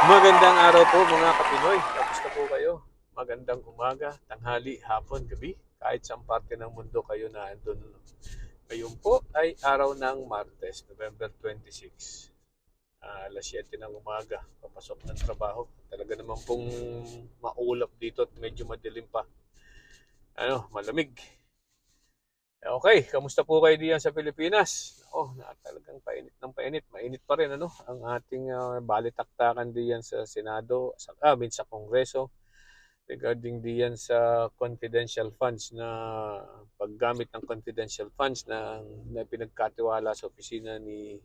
Magandang araw po mga Kapinoy. Kamusta po kayo? Magandang umaga, tanghali, hapon, gabi. Kahit saan parte ng mundo kayo na andun. Ngayon po ay araw ng Martes, November 26. Alas 7 ng umaga, papasok ng trabaho. Talaga naman pong maulap dito at medyo madilim pa. Malamig. Okay, kamusta po kayo diyan sa Pilipinas? Talagang painit ng painit. Mainit pa rin ang ating balitaktakan diyan sa Senado, sa Kongreso regarding diyan sa confidential funds na paggamit ng confidential funds na pinagkatiwala sa opisina ni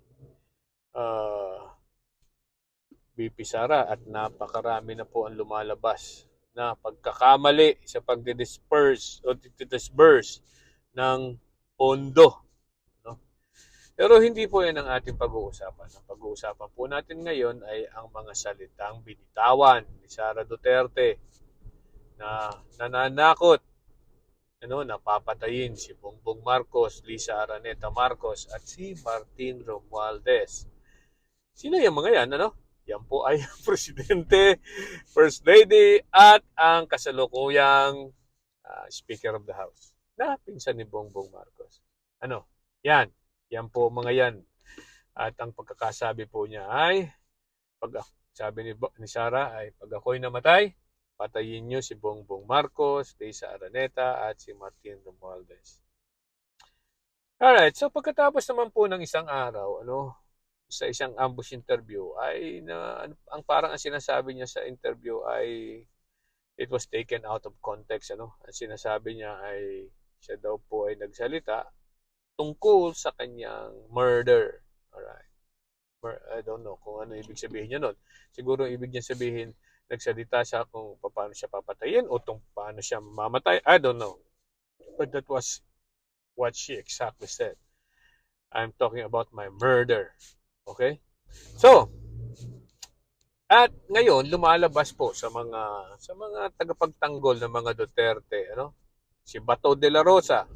VP Sara at napakarami na po ang lumalabas na pagkakamali sa pagdi-disperse o disburse ng pondo. No? Pero hindi po yan ang ating pag-uusapan. Ang pag-uusapan po natin ngayon ay ang mga salitang binitawan ni Sara Duterte na nananakot, napapatayin si Bongbong Marcos, Lisa Araneta Marcos at si Martin Romualdez. Sino yung mga yan, Yan po ay ang Presidente, First Lady at ang kasalukuyang Speaker of the House na pinsan ni Bongbong Marcos. Yan. Yan po mga yan. At ang pagkakasabi po niya ay, sabi ni Sara ay, pag ako'y namatay, patayin niyo si Bongbong Marcos, Lisa Araneta at si Martin Romualdez. Alright, so pagkatapos naman po ng isang araw, sa isang ambush interview ay ang parang ang sinasabi niya sa interview ay it was taken out of context. Ang sinasabi niya ay siya daw po ay nagsalita tungkol sa kanyang murder. Alright. I don't know kung ano ibig sabihin niya nun. Siguro ibig niya sabihin nagsalita siya kung paano siya papatayin o paano siya mamatay. I don't know. But that was what she exactly said. I'm talking about my murder. Okay? So, at ngayon lumalabas po sa mga tagapagtanggol ng mga Duterte, si Bato de la Rosa,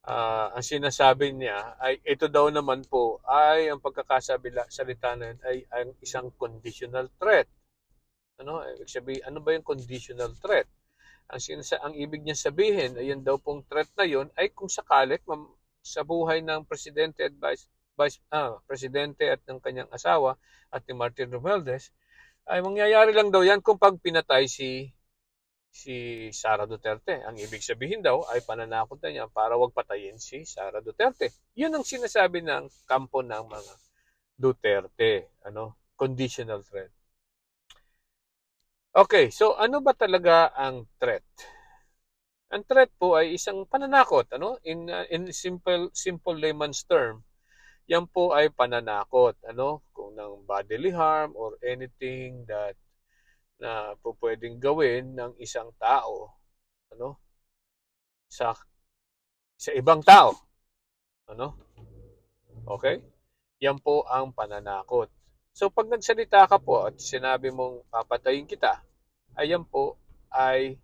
ang sinasabi niya ay ito daw naman po ay ang pagkakasalita na ay ang isang conditional threat. Ibig sabihin, ano ba yung conditional threat? Ang ibig niya sabihin ay yan daw pong threat na yon ay kung sakalit sa buhay ng presidente at presidente at ng kanyang asawa at ni Martin Romualdez ay mangyayari lang daw yan kung pag pinatay si Sara Duterte. Ang ibig sabihin daw ay pananakot na niya para wag patayin si Sara Duterte. Yun ang sinasabi ng kampo ng mga Duterte, conditional threat. Okay, so ano ba talaga ang threat? Ang threat po ay isang pananakot, in simple layman's term. Yan po ay pananakot, kung ng bodily harm or anything that na po pwedeng gawin ng isang tao, sa ibang tao, Okay? Yan po ang pananakot. So pag nagsalita ka po at sinabi mong papatayin kita, ayan po ay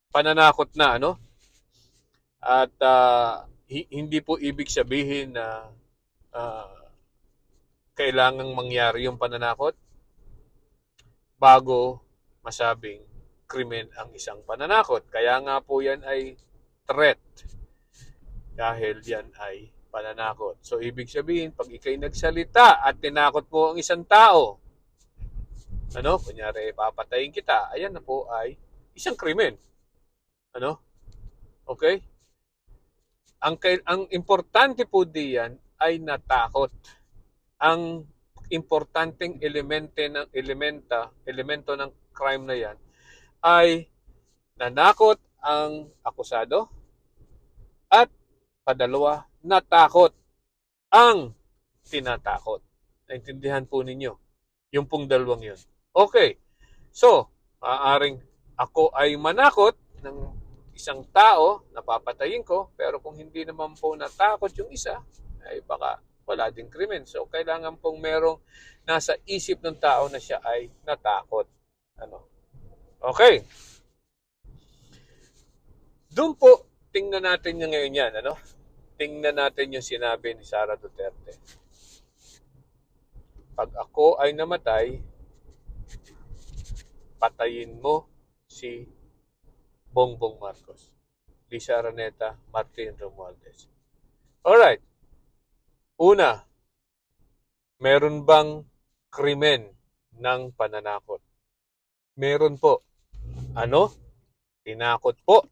pananakot na, At hindi po ibig sabihin na kailangang mangyari yung pananakot bago masabing krimen ang isang pananakot. Kaya nga po yan ay threat dahil yan ay pananakot. So ibig sabihin, pag ikay nagsalita at tinakot mo ang isang tao, kunyari papatayin kita, ayan na po ay isang krimen. Okay? Ang importante po diyan ay natakot. Ang importanteng elemento ng crime na yan ay nanakot ang akusado at padalawa, natakot ang tinatakot. Naintindihan po ninyo yung pong dalawang yun. Okay, so maaaring ako ay manakot ng isang tao na papatayin ko, pero kung hindi naman po natakot yung isa, ay baka wala ding krimen. So kailangan pong merong nasa isip ng tao na siya ay natakot. Okay. Doon po, tingnan natin yung ngayon yan, Tingnan natin yung sinabi ni Sara Duterte. pag ako ay namatay, patayin mo si Bongbong Marcos, Lisa Araneta, Martin Romualdez. Alright, una, meron bang krimen ng pananakot? Meron po. Ano? Tinakot po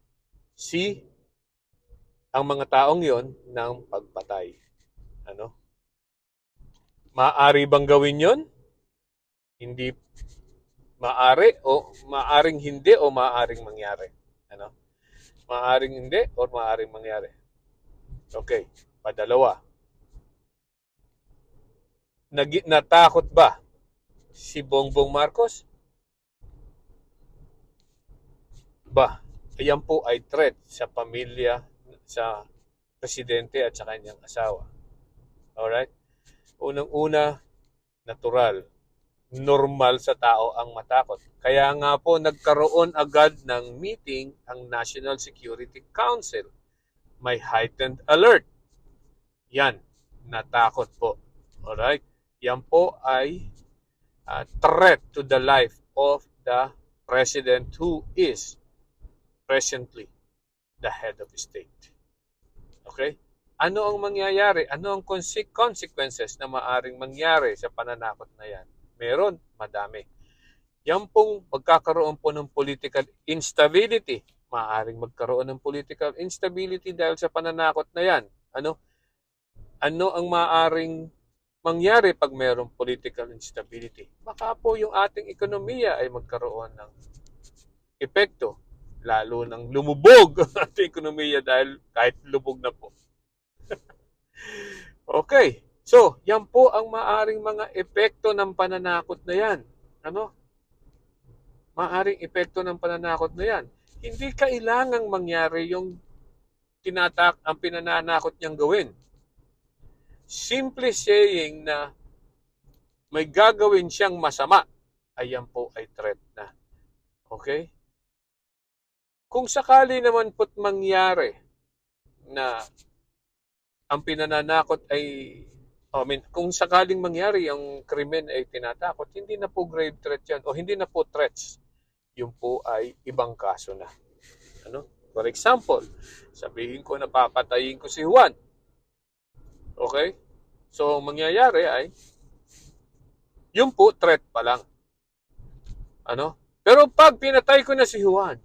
si ang mga taong yon ng pagpatay. Ano? Maaari bang gawin yon? Hindi maaari o maaring hindi o maaring mangyari. Ano? Maaring hindi o maaring mangyari. Okay, padalawa. Natakot ba si Bongbong Marcos? Ba, ayan po ay threat sa pamilya, sa presidente at sa kanyang asawa. Alright? Unang-una, natural, normal sa tao ang matakot. Kaya nga po nagkaroon agad ng meeting ang National Security Council. May heightened alert. Yan, natakot po. Alright? Yan po ay threat to the life of the president who is presently the head of state. Okay? Ano ang mangyayari? Ano ang consequences na maaring mangyari sa pananakot na yan? Meron, madami. Yan pong magkakaroon po ng political instability. Maaring magkaroon ng political instability dahil sa pananakot na yan. Ano ang maaring mangyari pag mayroong political instability? Baka po yung ating ekonomiya ay magkaroon ng epekto, lalo nang lumubog ang ating ekonomiya dahil kahit lubog na po. Okay, so yan po ang maaring mga epekto ng pananakot na yan. Ano? Maaring epekto ng pananakot na yan. Hindi kailangang mangyari yung ang pinananakot niyang gawin. Simply saying na may gagawin siyang masama, ayan po ay threat na. Okay? Kung sakali naman po't mangyari na ang pinananakot ay, kung sakaling mangyari ang krimen ay tinatakot, hindi na po grave threat yan o hindi na po threats. Yun po ay ibang kaso na. Ano? For example, sabihin ko na papatayin ko si Juan. Okay? So, mangyayari ay, yun po threat pa lang. Ano? Pero pag pinatay ko na si Juan,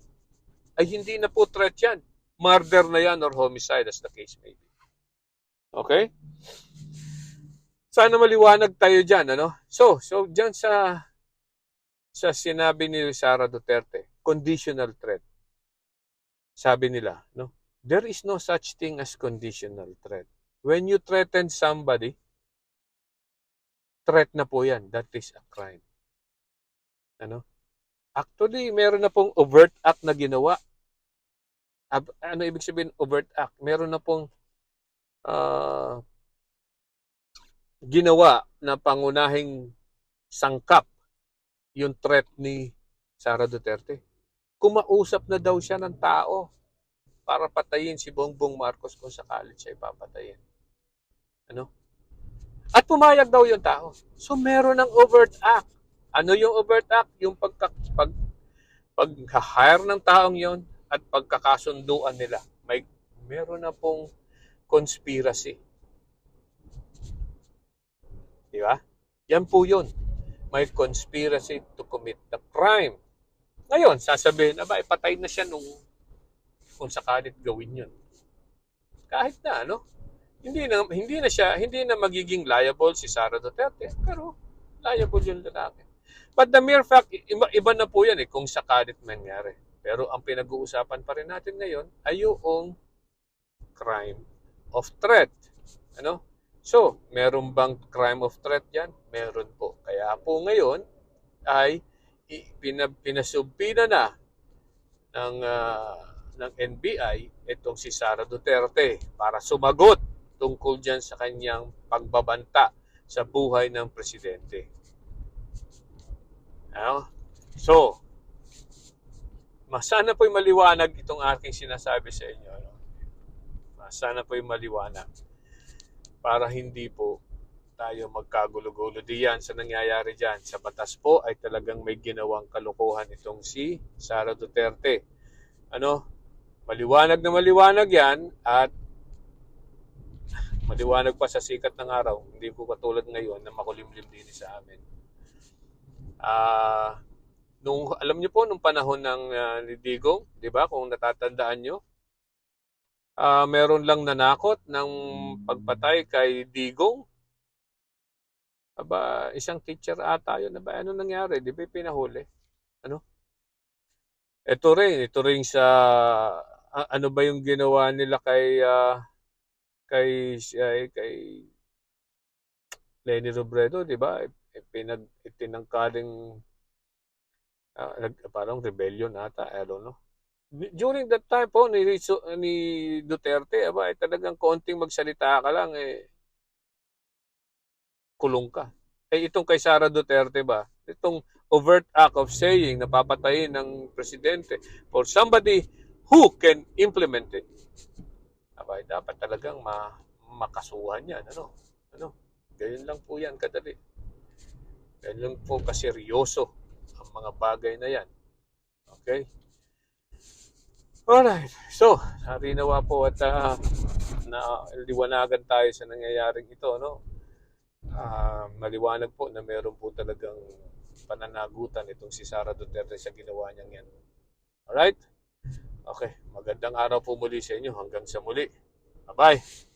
ay hindi na po threat yan. Murder na yan or homicide as the case may be. Okay? Sana maliwanag tayo dyan, ano? So dyan sa sinabi ni Sara Duterte, conditional threat. Sabi nila, no? There is no such thing as conditional threat. When you threaten somebody, threat na po yan. That is a crime. Ano? Actually, meron na pong overt act na ginawa. Ano ibig sabihin overt act? Meron na pong ginawa na pangunahing sangkap yung threat ni Sara Duterte. Kumausap na daw siya ng tao para patayin si Bongbong Marcos kung sakali siya ipapatayin. Ano? At pumayag daw yung tao. So meron ng overt act. Ano yung overt act? Yung pag-hire ng taong yon at pagkakasunduan nila. Meron na pong conspiracy. Di ba? Yan po yun. May conspiracy to commit the crime. Ngayon, sasabihin, ipatay na siya kung sakalit gawin yun. Kahit na, hindi na magiging liable si Sara Duterte, pero liable yung lalaki. But the mere fact, iba na po yan kung sakalit mangyari. Pero ang pinag-uusapan pa rin natin ngayon ay yung crime of threat. Ano? So, meron bang crime of threat yan? Meron po. Kaya po ngayon ay pinasumpina na ng NBI itong si Sara Duterte para sumagot tungkol dyan sa kanyang pagbabanta sa buhay ng presidente. So, sana po'y maliwanag itong aking sinasabi sa inyo. Sana po'y maliwanag para hindi po tayo magkagulo-gulo diyan sa nangyayari dyan. Sa batas po ay talagang may ginawang kalokohan itong si Sara Duterte. Ano? Maliwanag na maliwanag yan at maliwanag pa sa sikat ng araw. Hindi po katulad ngayon na makulimlim din sa amin. Alam niyo po, nung panahon ng ni Digong, di ba, kung natatandaan niyo, meron lang nanakot ng pagpatay kay Digong. Aba, isang teacher ata yun. Aba, ano nangyari? Di ba pinahuli? Ano? Ito rin sa, ano ba yung ginawa nila kay Lenny Robredo, di ba? Itinangkaling, parang rebellion ata, I don't know. During that time po ni Duterte, aba, talagang konting magsalita ka lang, kulong ka. Itong kay Sara Duterte ba, itong overt act of saying na papatayin ng presidente for somebody who can implement it, aba, dapat talagang makasuhan yan. Ano? Ganyan lang po yan kadali. Ganyan lang po kaseryoso ang mga bagay na yan. Okay? Alright. So, sabi nawa po at na liwanagan tayo sa nangyayaring ito, no? Maliwanag po na meron po talagang pananagutan itong si Sara Duterte sa ginawa niyang yan. Alright? Okay. Magandang araw po muli sa inyo. Hanggang sa muli. Bye-bye.